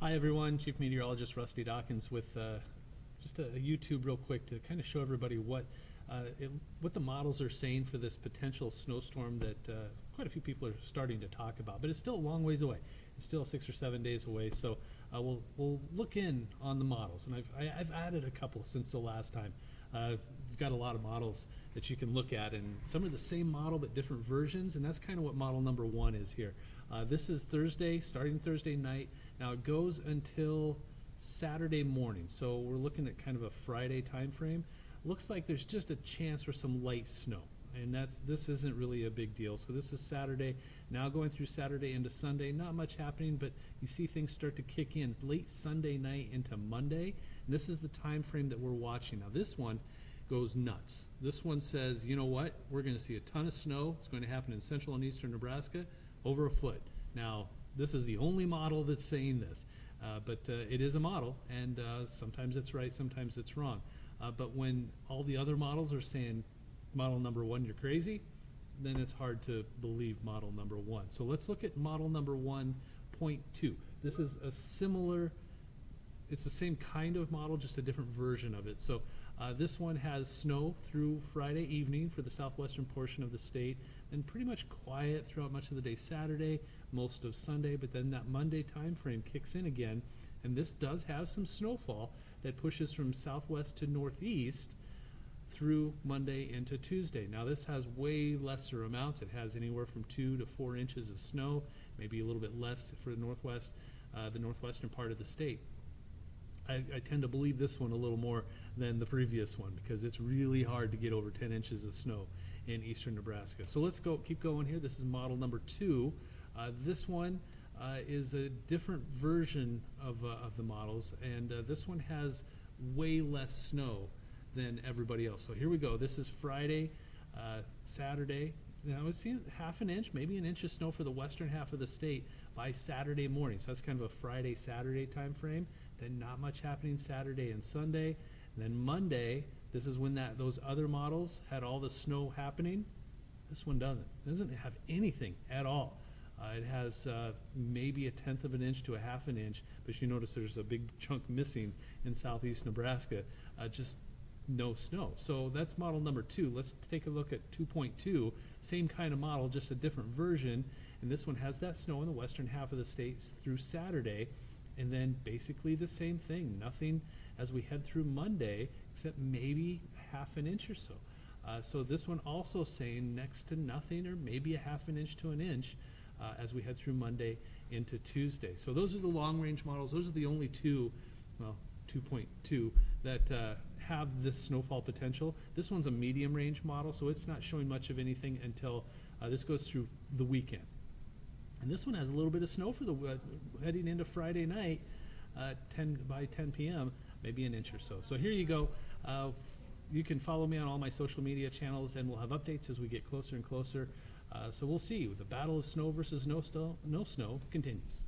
Hi everyone, Chief Meteorologist Rusty Dawkins with just a YouTube real quick to kind of show everybody what the models are saying for this potential snowstorm that quite a few people are starting to talk about. But it's still a long ways away. It's still 6 or 7 days away. So we'll look in on the models, and I've added a couple since the last time. We've got a lot of models that you can look at, and some are the same model but different versions, and that's kind of what model number 1 is here. This is Thursday, starting Thursday night. Now it goes until Saturday morning, so we're looking at kind of a Friday time frame. Looks like there's just a chance for some light snow, and this isn't really a big deal. So this is Saturday, now going through Saturday into Sunday, not much happening, but you see things start to kick in late Sunday night into Monday, and this is the time frame that we're watching. Now this one goes nuts. This one says, you know what, we're going to see a ton of snow. It's going to happen in central and eastern Nebraska, over a foot. Now this is the only model that's saying this, but it is a model, and sometimes it's right, sometimes it's wrong. But when all the other models are saying model number 1, you're crazy, then it's hard to believe model number 1. So let's look at model number 1.2. This is a similar, it's the same kind of model, just a different version of it. So this one has snow through Friday evening for the southwestern portion of the state, and pretty much quiet throughout much of the day Saturday, most of Sunday, but then that Monday time frame kicks in again, and this does have some snowfall that pushes from southwest to northeast through Monday into Tuesday. Now this has way lesser amounts. It has anywhere from 2 to 4 inches of snow, maybe a little bit less for the northwestern part of the state. I tend to believe this one a little more than the previous one because it's really hard to get over 10 inches of snow in eastern Nebraska. So let's keep going here. This is model number 2. This one is a different version of the models, and this one has way less snow than everybody else. So here we go. This is Friday, Saturday. Now I was seeing half an inch, maybe an inch of snow for the western half of the state by Saturday morning. So that's kind of a Friday, Saturday time frame. Then not much happening Saturday and Sunday. And then Monday, this is when those other models had all the snow happening. This one doesn't. It doesn't have anything at all. It has maybe 1/10 of an inch to a 1/2 an inch, but you notice there's a big chunk missing in southeast Nebraska. Just no snow. So that's model number 2. Let's take a look at 2.2. Same kind of model, just a different version. And this one has that snow in the western half of the state through Saturday. And then basically the same thing. Nothing as we head through Monday, except maybe 1/2 an inch or so. So this one also saying next to nothing, or maybe a 1/2 an inch to an inch as we head through Monday into Tuesday. So those are the long range models. Those are the only two, well, 2.2 that have this snowfall potential. This one's a medium range model, so it's not showing much of anything until this goes through the weekend. And this one has a little bit of snow for the heading into Friday night, by 10 p.m., maybe an inch or so. So here you go. You can follow me on all my social media channels, and we'll have updates as we get closer and closer. So we'll see. The battle of snow versus no snow continues.